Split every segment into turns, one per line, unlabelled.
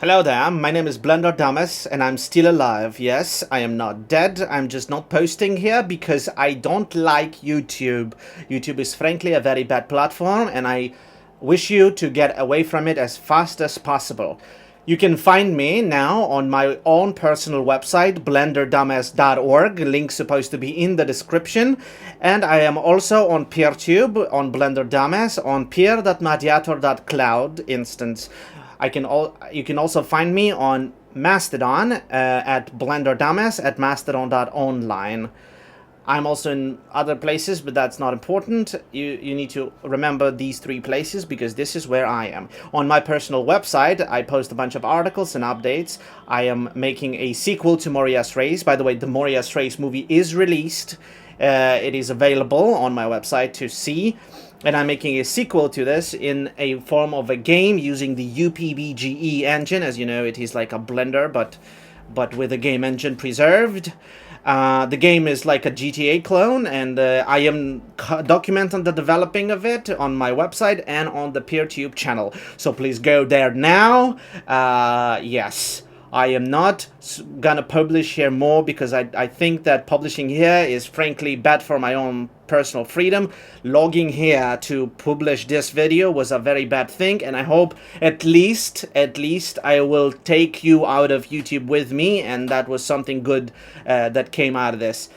Hello there, my name is Blender Dumbass and I'm still alive. Yes, I am not dead, I'm just not posting here because I don't like YouTube. YouTube is frankly a very bad platform and I wish you to get away from it as fast as possible. You can find me now on my own personal website, blenderdumbass.org. Link's supposed to be in the description. And I am also on PeerTube, on Blender Dumbass, on peer.mediator.cloud instance. You can also find me on Mastodon at Blender Dumbass at mastodon.online. I'm also in other places, but that's not important. You need to remember these three places because this is where I am. On my personal website, I post a bunch of articles and updates. I am making a sequel to Moriarty's Race. By the way, the Moriarty's Race movie is released. It is available on my website to see. And I'm making a sequel to this in a form of a game using the UPBGE engine. As you know, it is like a Blender, but with a game engine preserved. The game is like a GTA clone, and I am documenting the developing of it on my website and on the PeerTube channel. So please go there now. Yes, I am not gonna publish here more because I think that publishing here is frankly bad for my own personal freedom. Logging here to publish this video was a very bad thing, and I hope at least I will take you out of YouTube with me, and that was something good that came out of this.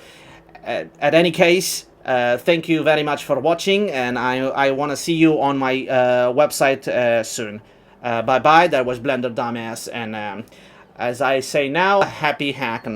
At any case, thank you very much for watching, and I want to see you on my website soon. Bye bye. That was Blender Dumbass, and as I say now, happy hacking.